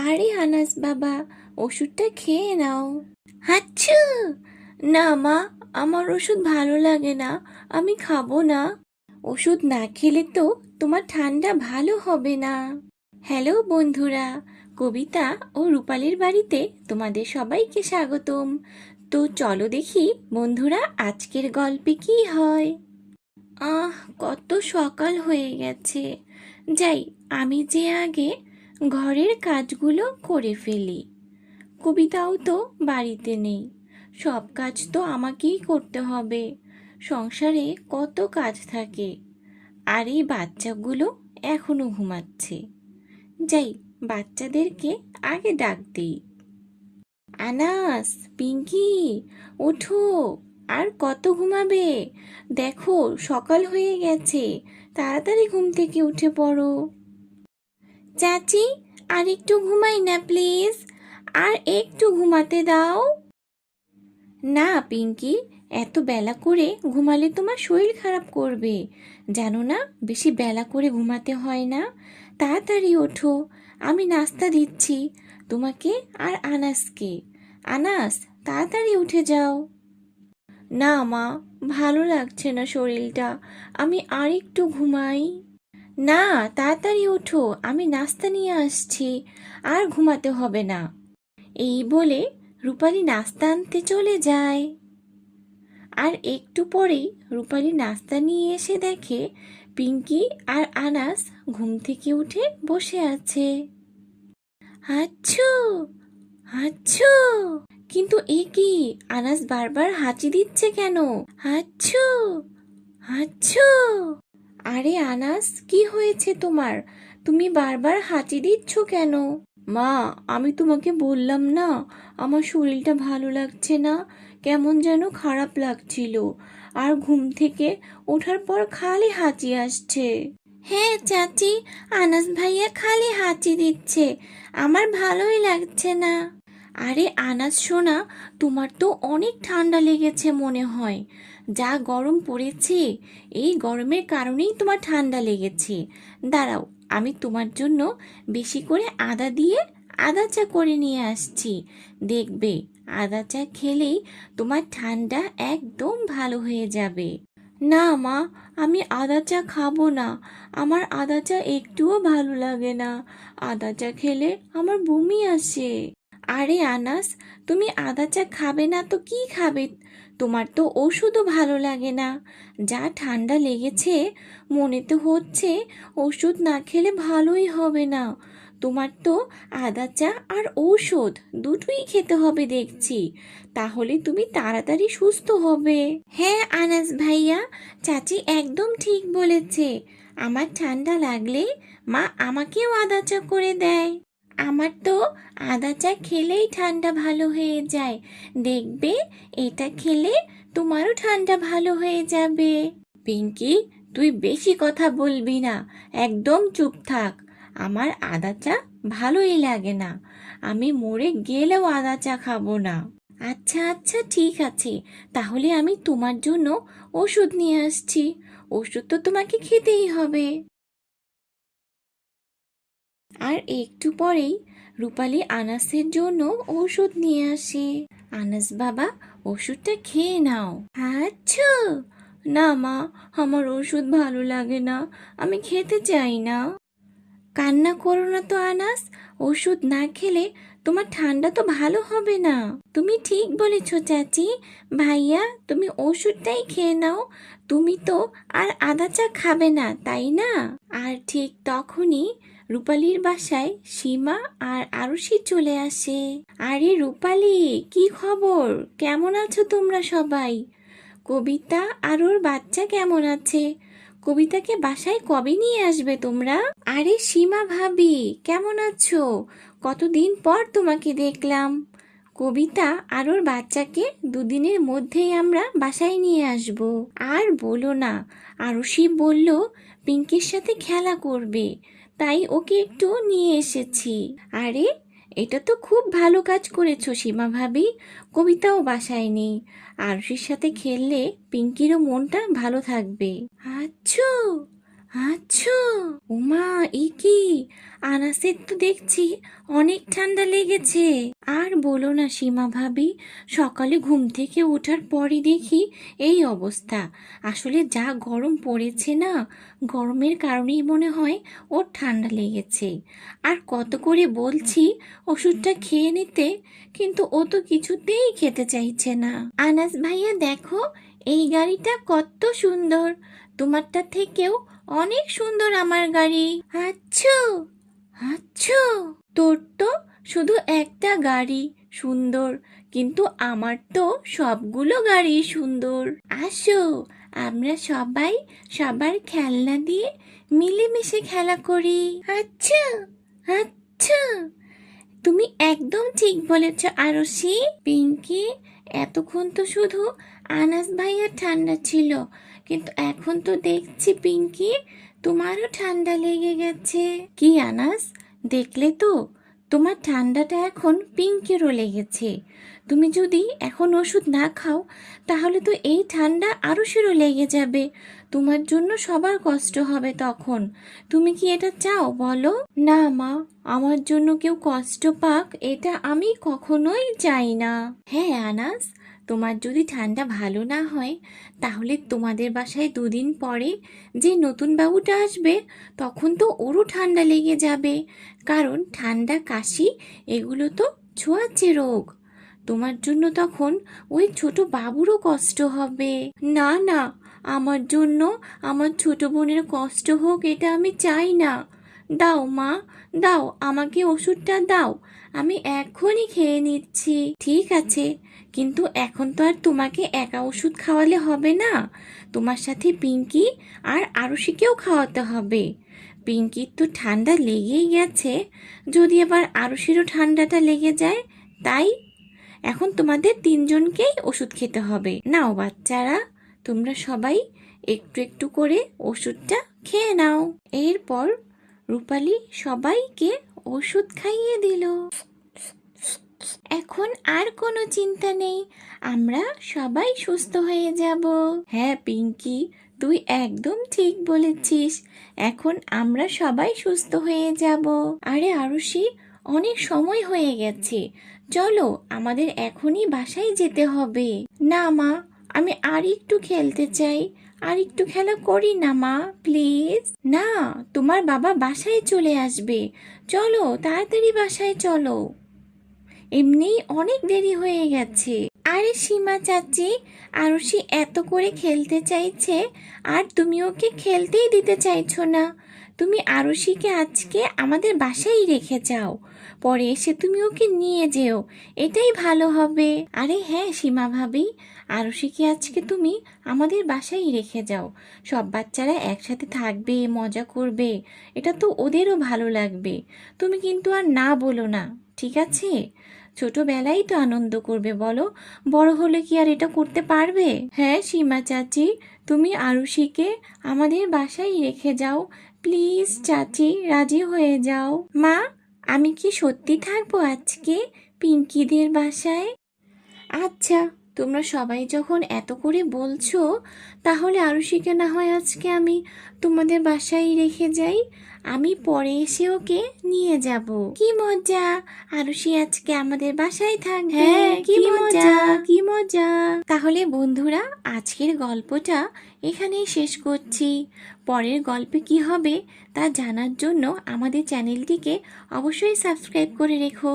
আরে আনাস বাবা, ওষুধটা খেয়ে নাও। হাচ্ছু! না মা, আমার ওষুধ ভালো লাগে না, আমি খাবো না। ওষুধ না খেলে তো তোমার ঠান্ডা ভালো হবে না। হ্যালো বন্ধুরা, কবিতা ও রূপালীর বাড়িতে তোমাদের সবাইকে স্বাগতম। তো চলো দেখি বন্ধুরা, আজকের গল্পে কি হয়। কত সকাল হয়ে গেছে। যাই, আমি যে আগে ঘরের কাজগুলো করে ফেলি। কবিতাও তো বাড়িতে নেই, সব কাজ তো আমাকেই করতে হবে। সংসারে কত কাজ থাকে। আর এই বাচ্চাগুলো এখনো ঘুমাচ্ছে। যাই, বাচ্চাদেরকে আগে ডাক দিই। আনাস, পিঙ্কি, ওঠো। আর কত ঘুমাবে? দেখো সকাল হয়ে গেছে, তাড়াতাড়ি ঘুম থেকে উঠে পড়ো। চাচি, আর একটু ঘুমাই না প্লিজ, আর একটু ঘুমাতে দাও। না পিঙ্কি, এত বেলা করে ঘুমালে তোমার শরীর খারাপ করবে, জানো না? বেশি বেলা করে ঘুমাতে হয় না। তাড়াতাড়ি ওঠো, আমি নাস্তা দিচ্ছি তোমাকে আর আনাসকে। আনাস, তাড়াতাড়ি উঠে যাও। না মা, ভালো লাগছে না শরীরটা, আমি আর একটু ঘুমাই। না, তাড়াতাড়ি ওঠো, আমি নাস্তা নিয়ে আসছি, আর ঘুমাতে হবে না। এই বলে রূপালী নাস্তা আনতে চলে যায়। আর একটু পরেই রূপালী নাস্তা নিয়ে এসে দেখে পিঙ্কি আর আনাস ঘুম থেকে উঠে বসে আছে। হাচ্ছু, হাচ্ছু! কিন্তু এ কি, আনাস বারবার হাঁচি দিচ্ছে কেন? হাচ্ছু, হাচ্ছু! আরে আনাস, কি হয়েছে তোমার? তুমি বারবার হাঁচি দিচ্ছ কেন? মা, আমি তোমাকে বললাম না, আমার শরীরটা ভালো লাগছে না, কেমন যেন খারাপ লাগছিল, আর ঘুম থেকে ওঠার পর খালি হাঁচি আসছে। হ্যাঁ চাচি, আনাস ভাইয়া খালি হাঁচি দিচ্ছে, আমার ভালোই লাগছে না। আরে আনাস সোনা, তোমার তো অনেক ঠান্ডা লেগেছে মনে হয়। যা গরম পড়েছে, এই গরমের কারণেই তোমার ঠান্ডা লেগেছে। দাঁড়াও, আমি তোমার জন্য বেশি করে আদা দিয়ে আদা চা করে নিয়ে আসছি। দেখবে, আদা চা খেলেই তোমার ঠান্ডা একদম ভালো হয়ে যাবে। না মা, আমি আদা চা খাবো না, আমার আদা চা একটুও ভালো লাগে না, আদা চা খেলে আমার বমি আসে। আরে আনাস, তুমি আদা চা খাবে না তো কি খাবে? তোমার তো ওষুধও ভালো লাগে না। যা ঠান্ডা লেগেছে, মনে তো হচ্ছে ওষুধ না খেলে ভালোই হবে না। তোমার তো আদা চা আর ঔষধ দুটোই খেতে হবে দেখছি, তাহলে তুমি তাড়াতাড়ি সুস্থ হবে। হ্যাঁ আনাস ভাইয়া, চাচি একদম ঠিক বলেছে। আমার ঠান্ডা লাগলে মা আমাকেও আদা চা করে দেয়। আমার তো আদা চা খেলেই ঠান্ডা ভালো হয়ে যায়, দেখবে এটা খেলে তোমারও ঠান্ডা ভালো হয়ে যাবে। পিঙ্কি, তুই বেশি কথা বলবি না, একদম চুপ থাক। আমার আদা চা ভালোই লাগে না, আমি মরে গেলেও আদা চা খাবো না। আচ্ছা আচ্ছা ঠিক আছে, তাহলে আমি তোমার জন্য ওষুধ নিয়ে আসছি, ওষুধ তো তোমাকে খেতেই হবে। আর একটু পরেই রূপালী আনাসের জন্য ওষুধ নিয়ে আসে। আনাস বাবা, ওষুধটা খেয়ে নাও। আচ্ছা। না মা, আমার ওষুধ ভালো লাগে না, আমি খেতে চাই না। কান্না করো না তো আনাস, ওষুধ না খেলে তোমার ঠান্ডা তো ভালো হবে না। তুমি ঠিক বলেছ চাচি। ভাইয়া, তুমি ওষুধটাই খেয়ে নাও, তুমি তো আর আদা চা খাবে না তাই না? আর ঠিক তখনই রূপালীর বাসায় সীমা আর আরুষি চলে আসে। আরে রূপালী, কি খবর? কেমন আছো তোমরা সবাই? কবিতা আর ওর বাচ্চা কেমন আছে? কবিতাকে বাসায় কবে নিয়ে আসবে তোমরা? আরে সীমা ভাবি, কেমন আছো? কতদিন পর তোমাকে দেখলাম। কবিতা আর ওর বাচ্চাকে দুদিনের মধ্যেই আমরা বাসায় নিয়ে আসব। আর বলো না, আরুষি বলল পিঙ্কির সাথে খেলা করবে, তাই ওকে একটু নিয়ে এসেছি। আরে, এটা তো খুব ভালো কাজ করেছো সীমা ভাবি, কবিতাও বাসায় নেই, আরুষির সাথে খেললে পিঙ্কিরও মনটা ভালো থাকবে। আচ্ছা, আচ্ছা, ওমা, এ কি! আনাসের তো দেখছি অনেক ঠান্ডা লেগেছে। আর বলো না সীমা ভাবি, সকালে ঘুম থেকে ওঠার পরই দেখি এই অবস্থা। আসলে যা গরম পড়েছে না, গরমের কারণেই মনে হয় ওর ঠান্ডা লেগেছে। আর কত করে বলছি ওষুধটা খেয়ে নিতে, কিন্তু ও তো কিছুতেই খেতে চাইছে না। আনাস ভাইয়া দেখো, এই গাড়িটা কত সুন্দর, তোমারটা থেকেও অনেক সুন্দর আমার গাড়ি। আচ্ছা, আচ্ছা, তোর তো শুধু একটা গাড়ি সুন্দর, কিন্তু আমার তো সবগুলো গাড়ি সুন্দর। আসো, আমরা সবাই সবার খেলনা দিয়ে মিলেমিশে খেলা করি। আচ্ছা, আচ্ছা, তুমি একদম ঠিক বলেছ আরশি। পিঙ্কি, এতক্ষণ তো শুধু আনাস ভাইয়ার ঠান্ডা ছিল, কিন্তু এখন তো দেখছি পিঙ্কি তোমারও ঠান্ডা লেগে গেছে। কি আনাস, দেখলে তো, তোমার ঠান্ডাটা এখন পিঙ্কিরও লেগেছে। তুমি যদি এখন ওষুধ না খাও, তাহলে তো এই ঠান্ডা আরুষেরও লেগে যাবে। তোমার জন্য সবার কষ্ট হবে তখন। তুমি কি এটা চাও বলো? না মা, আমার জন্য কেউ কষ্ট পাক এটা আমি কখনোই চাই না। হ্যাঁ আনাস, তোমার যদি ঠান্ডা ভালো না হয়, তাহলে তোমাদের বাসায় দুদিন পরে যে নতুন বাবুটা আসবে, তখন তো ওরও ঠান্ডা লেগে যাবে। কারণ ঠান্ডা, কাশি এগুলো তো ছোঁয়াচে রোগ। তোমার জন্য তখন ওই ছোট বাবুরও কষ্ট হবে। না না, আমার জন্য আমার ছোট বোনের কষ্ট হোক এটা আমি চাই না। দাও মা, দাও আমাকে ওষুধটা দাও, আমি এখনই খেয়ে নিচ্ছি। ঠিক আছে, কিন্তু এখন তো আর তোমাকে একা ওষুধ খাওয়ালে হবে না, তোমার সাথে পিঙ্কি আর আরুষিকেও খাওয়াতে হবে। পিঙ্কির তো ঠান্ডা লেগেই গেছে, যদি আবার আরুষিরও ঠান্ডাটা লেগে যায়, তাই এখন তোমাদের তিনজনকেই ওষুধ খেতে হবে। নাও বাচ্চারা, তোমরা সবাই একটু একটু করে ওষুধটা খেয়ে নাও। এরপর রূপালী সবাইকে ওষুধ খাইয়ে দিল। এখন আর কোনো চিন্তা নেই, আমরা সবাই সুস্থ হয়ে যাব। হ্যাঁ পিঙ্কি, তুই একদম ঠিক বলেছিস, এখন আমরা সবাই সুস্থ হয়ে যাব। আরে আরুষি, অনেক সময় হয়ে গেছে, চলো আমাদের এখনই বাসায় যেতে হবে। না মা, আমি আর একটু খেলতে চাই, আর একটু খেলা করি না মা, প্লিজ। না, তোমার বাবা বাসায় চলে আসবে, চলো তাড়াতাড়ি বাসায় চলো, এমনি অনেক দেরি হয়ে গেছে। আরে সীমা চাচি, আরুষি এত করে খেলতে চাইছে, আর তুমি ওকে খেলতেই দিতে চাইছো না। তুমি আরুষিকে আজকে আমাদের বাসায় রেখে যাও, পরে এসে তুমি ওকে নিয়ে যেও, এটাই ভালো হবে। আরে হ্যাঁ সীমা ভাবি, আরুষিকে আজকে তুমি আমাদের বাসায় রেখে যাও, সব বাচ্চারা একসাথে থাকবে, মজা করবে, এটা তো ওদেরও ভালো লাগবে। তুমি কিন্তু আর না বলো না, ঠিক আছে? ছোটবেলায় তো আনন্দ করবে বলো, বড় হলে কি আর এটা করতে পারবে? হ্যাঁ সীমা চাচি, তুমি আরুষিকে আমাদের বাসায় রেখে যাও, প্লিজ চাচি, রাজি হয়ে যাও। মা, আমি কি সত্যি থাকবো আজকে পিঙ্কিদের বাসায়? আচ্ছা, তোমরা সবাই যখন এত করে বলছো, তাহলে আরুষিকে না হয় আজকে আমি তোমাদের বাসায় রেখে যাই, আমি পরে এসে ওকে নিয়ে যাব। কি মজা, আরুষি আজকে আমাদের বাসায় থাকবে। হ্যাঁ, কি মজা, কি মজা। তাহলে বন্ধুরা, আজকের গল্পটা এখানেই শেষ করছি। পরের গল্পে কি হবে তা জানার জন্য আমাদের চ্যানেলটিকে অবশ্যই সাবস্ক্রাইব করে রেখো।